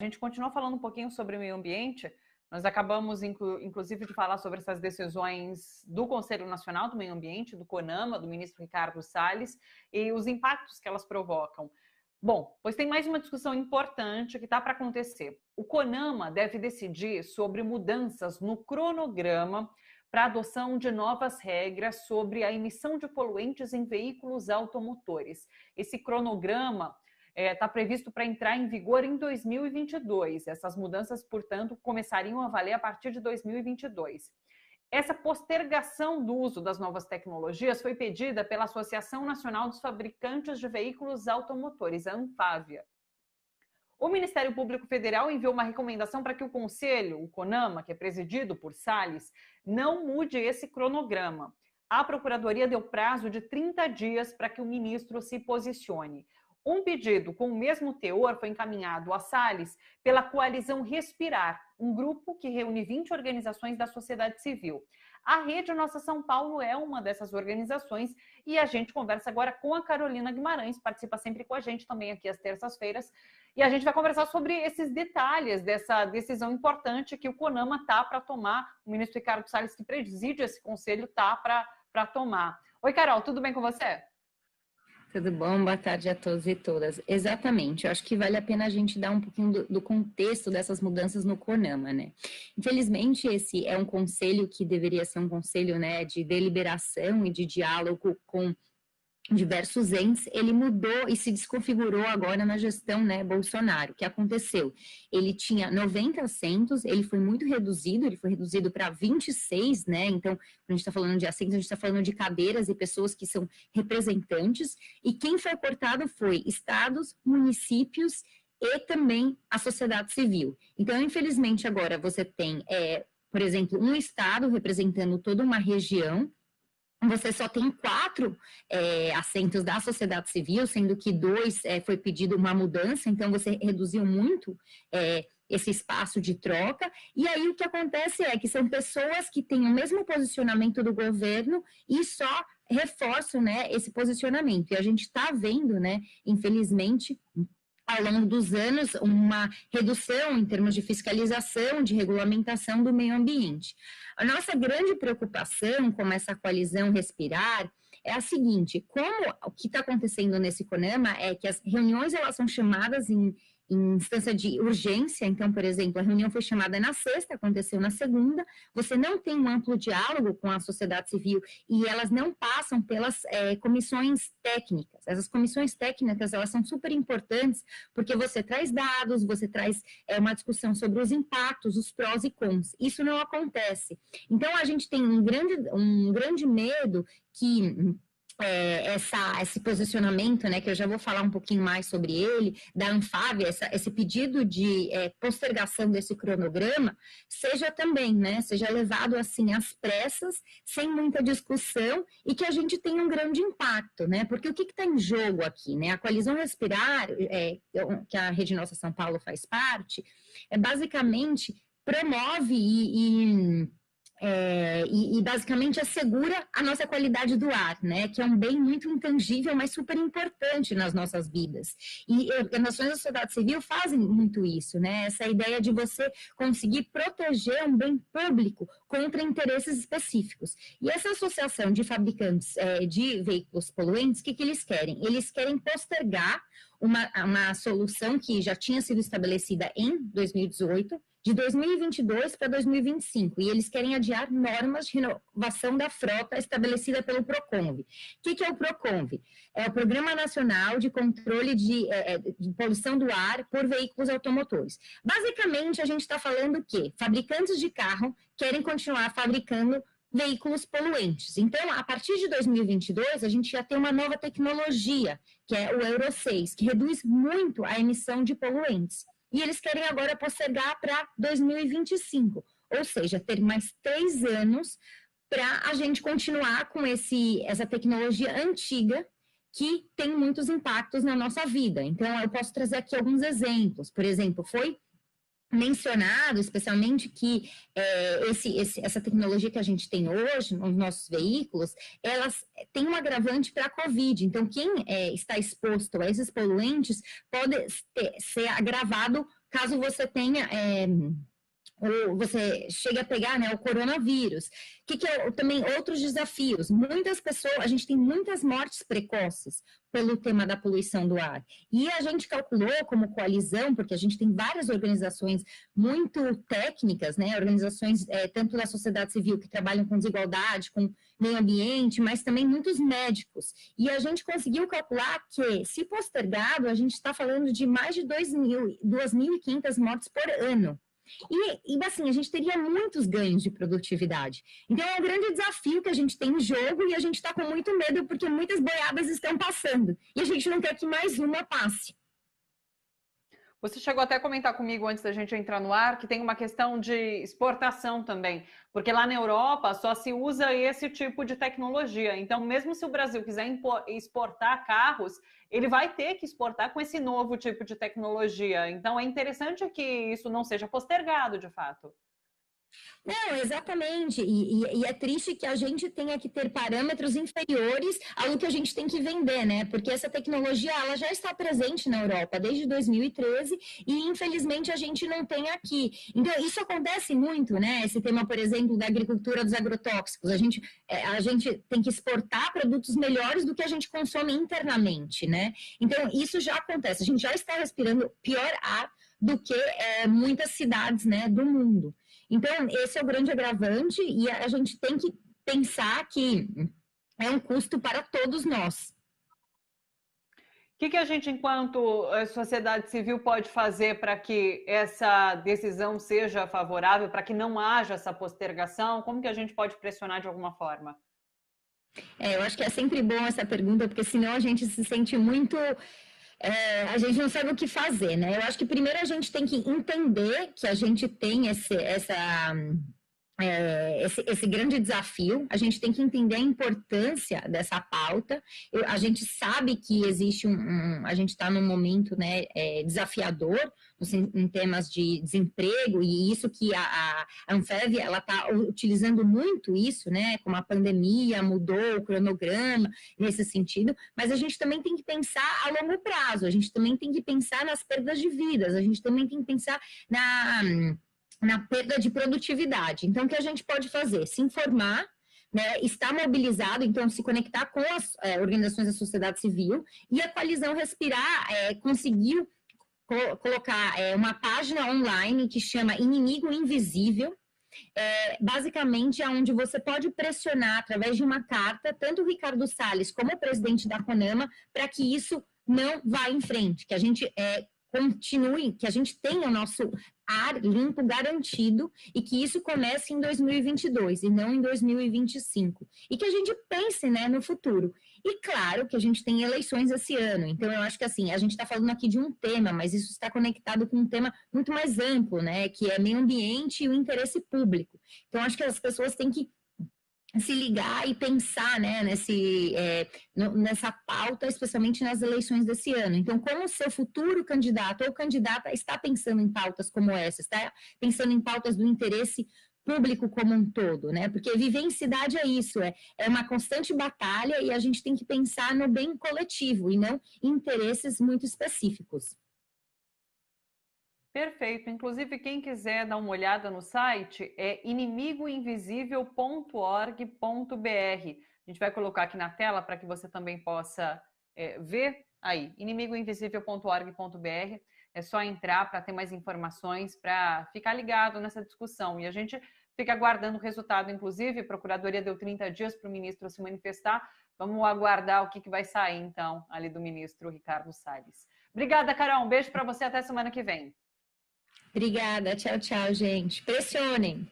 A gente continua falando um pouquinho sobre o meio ambiente. Nós acabamos, inclusive, de falar sobre essas decisões do Conselho Nacional do Meio Ambiente, do CONAMA, do ministro Ricardo Salles, e os impactos que elas provocam. Bom, pois tem mais uma discussão importante que está para acontecer. O CONAMA deve decidir sobre mudanças no cronograma para a adoção de novas regras sobre a emissão de poluentes em veículos automotores. Esse cronograma está previsto para entrar em vigor em 2022. Essas mudanças, portanto, começariam a valer a partir de 2022. Essa postergação do uso das novas tecnologias foi pedida pela Associação Nacional dos Fabricantes de Veículos Automotores, a ANFAVEA. O Ministério Público Federal enviou uma recomendação para que o Conselho, o CONAMA, que é presidido por Salles, não mude esse cronograma. A Procuradoria deu prazo de 30 dias para que o ministro se posicione. Um pedido com o mesmo teor foi encaminhado a Salles pela Coalizão Respirar, um grupo que reúne 20 organizações da sociedade civil. A Rede Nossa São Paulo é uma dessas organizações e a gente conversa agora com a Carolina Guimarães, participa sempre com a gente também aqui às terças-feiras, e a gente vai conversar sobre esses detalhes dessa decisão importante que o CONAMA está para tomar, o ministro Ricardo Salles, que preside esse conselho, está para tomar. Oi, Carol, tudo bem com você? Tudo bom? Boa tarde a todos e todas. Exatamente, eu acho que vale a pena a gente dar um pouquinho do contexto dessas mudanças no CONAMA, né? Infelizmente, esse é um conselho que deveria ser um conselho, né, de deliberação e de diálogo com diversos entes, ele mudou e se desconfigurou agora na gestão, né, Bolsonaro. O que aconteceu? Ele tinha 90 assentos, ele foi muito reduzido, ele foi reduzido para 26, né, então, quando a gente está falando de assentos, a gente está falando de cadeiras e pessoas que são representantes, e quem foi cortado foi estados, municípios e também a sociedade civil. Então, infelizmente, agora você tem, por exemplo, um estado representando toda uma região, você só tem 4 assentos da sociedade civil, sendo que 2 foi pedido uma mudança, então você reduziu muito esse espaço de troca, e aí o que acontece é que são pessoas que têm o mesmo posicionamento do governo e só reforçam, né, esse posicionamento, e a gente está vendo, né, infelizmente, ao longo dos anos, uma redução em termos de fiscalização, de regulamentação do meio ambiente. A nossa grande preocupação com essa coalizão Respirar é a seguinte: como o que está acontecendo nesse CONAMA é que as reuniões elas são chamadas em instância de urgência, então, por exemplo, a reunião foi chamada na sexta, aconteceu na segunda, você não tem um amplo diálogo com a sociedade civil e elas não passam pelas comissões técnicas. Essas comissões técnicas, elas são super importantes porque você traz dados, você traz uma discussão sobre os impactos, os prós e cons. Isso não acontece. Então, a gente tem um grande medo que esse posicionamento, né, que eu já vou falar um pouquinho mais sobre ele, da ANFAVEA, esse pedido de postergação desse cronograma, seja também, né, seja levado assim às pressas, sem muita discussão, e que a gente tenha um grande impacto, né, porque o que está em jogo aqui, né, a Coalizão Respirar, que a Rede Nossa São Paulo faz parte, basicamente promove e basicamente assegura a nossa qualidade do ar, né, que é um bem muito intangível, mas super importante nas nossas vidas. E organizações da sociedade civil fazem muito isso, né, essa ideia de você conseguir proteger um bem público contra interesses específicos. E essa associação de fabricantes de veículos poluentes, o que eles querem? Eles querem postergar uma solução que já tinha sido estabelecida em 2018, de 2022 para 2025, e eles querem adiar normas de renovação da frota estabelecida pelo PROCONVE. O que é o PROCONVE? É o Programa Nacional de Controle de Poluição do Ar por Veículos Automotores. Basicamente, a gente está falando que fabricantes de carro querem continuar fabricando veículos poluentes. Então, a partir de 2022, a gente já tem uma nova tecnologia, que é o Euro 6, que reduz muito a emissão de poluentes. E eles querem agora postergar para 2025, ou seja, ter mais 3 anos para a gente continuar com essa tecnologia antiga que tem muitos impactos na nossa vida. Então, eu posso trazer aqui alguns exemplos. Por exemplo, foi mencionado especialmente que essa tecnologia que a gente tem hoje nos nossos veículos, elas têm um agravante para a Covid. Então, quem está exposto a esses poluentes pode ser agravado caso você tenha... ou você chega a pegar, né, o coronavírus. Que é também outros desafios? Muitas pessoas, a gente tem muitas mortes precoces pelo tema da poluição do ar. E a gente calculou como coalizão, porque a gente tem várias organizações muito técnicas, né, organizações tanto da sociedade civil que trabalham com desigualdade, com meio ambiente, mas também muitos médicos. E a gente conseguiu calcular que, se postergado, a gente está falando de mais de 2.500 mortes por ano. E assim, a gente teria muitos ganhos de produtividade. Então, é um grande desafio que a gente tem em jogo e a gente está com muito medo porque muitas boiadas estão passando. E a gente não quer que mais uma passe. Você chegou até a comentar comigo antes da gente entrar no ar que tem uma questão de exportação também, porque lá na Europa só se usa esse tipo de tecnologia. Então, mesmo se o Brasil quiser exportar carros, ele vai ter que exportar com esse novo tipo de tecnologia. Então, é interessante que isso não seja postergado, de fato. Não, exatamente. E é triste que a gente tenha que ter parâmetros inferiores ao que a gente tem que vender, né? Porque essa tecnologia ela já está presente na Europa desde 2013 e infelizmente a gente não tem aqui. Então isso acontece muito, né? Esse tema, por exemplo, da agricultura dos agrotóxicos. A gente tem que exportar produtos melhores do que a gente consome internamente, né? Então isso já acontece. A gente já está respirando pior ar do que muitas cidades, né, do mundo. Então, esse é o grande agravante e a gente tem que pensar que é um custo para todos nós. O que a gente, enquanto sociedade civil, pode fazer para que essa decisão seja favorável, para que não haja essa postergação? Como que a gente pode pressionar de alguma forma? Eu acho que é sempre bom essa pergunta, porque senão a gente se sente muito... a gente não sabe o que fazer, né? Eu acho que primeiro a gente tem que entender que a gente tem esse grande desafio, a gente tem que entender a importância dessa pauta. A gente sabe que existe a gente está num momento, né, desafiador em temas de desemprego, e isso que a Anfev ela está utilizando muito isso, né, como a pandemia mudou o cronograma nesse sentido, mas a gente também tem que pensar a longo prazo, a gente também tem que pensar nas perdas de vidas, a gente também tem que pensar na perda de produtividade. Então, o que a gente pode fazer? Se informar, né, estar mobilizado, então se conectar com as organizações da sociedade civil, e a Coalizão Respirar conseguiu colocar uma página online que chama Inimigo Invisível, basicamente é onde você pode pressionar através de uma carta, tanto o Ricardo Salles como o presidente da CONAMA, para que isso não vá em frente, que a gente continue, que a gente tenha o nosso ar limpo garantido e que isso comece em 2022 e não em 2025. E que a gente pense, né, no futuro. E claro que a gente tem eleições esse ano, então eu acho que assim, a gente está falando aqui de um tema, mas isso está conectado com um tema muito mais amplo, né, que é meio ambiente e o interesse público. Então acho que as pessoas têm que se ligar e pensar, né, nessa pauta, especialmente nas eleições desse ano. Então, como o seu futuro candidato ou candidata está pensando em pautas como essa, está pensando em pautas do interesse público como um todo, né? Porque viver em cidade é isso, é uma constante batalha e a gente tem que pensar no bem coletivo e não em interesses muito específicos. Perfeito. Inclusive, quem quiser dar uma olhada no site é inimigoinvisível.org.br. A gente vai colocar aqui na tela para que você também possa ver aí, inimigoinvisível.org.br. É só entrar para ter mais informações, para ficar ligado nessa discussão. E a gente fica aguardando o resultado, inclusive, a Procuradoria deu 30 dias para o ministro se manifestar. Vamos aguardar o que vai sair, então, ali do ministro Ricardo Salles. Obrigada, Carol. Um beijo para você, até semana que vem. Obrigada, tchau, tchau, gente. Pressionem.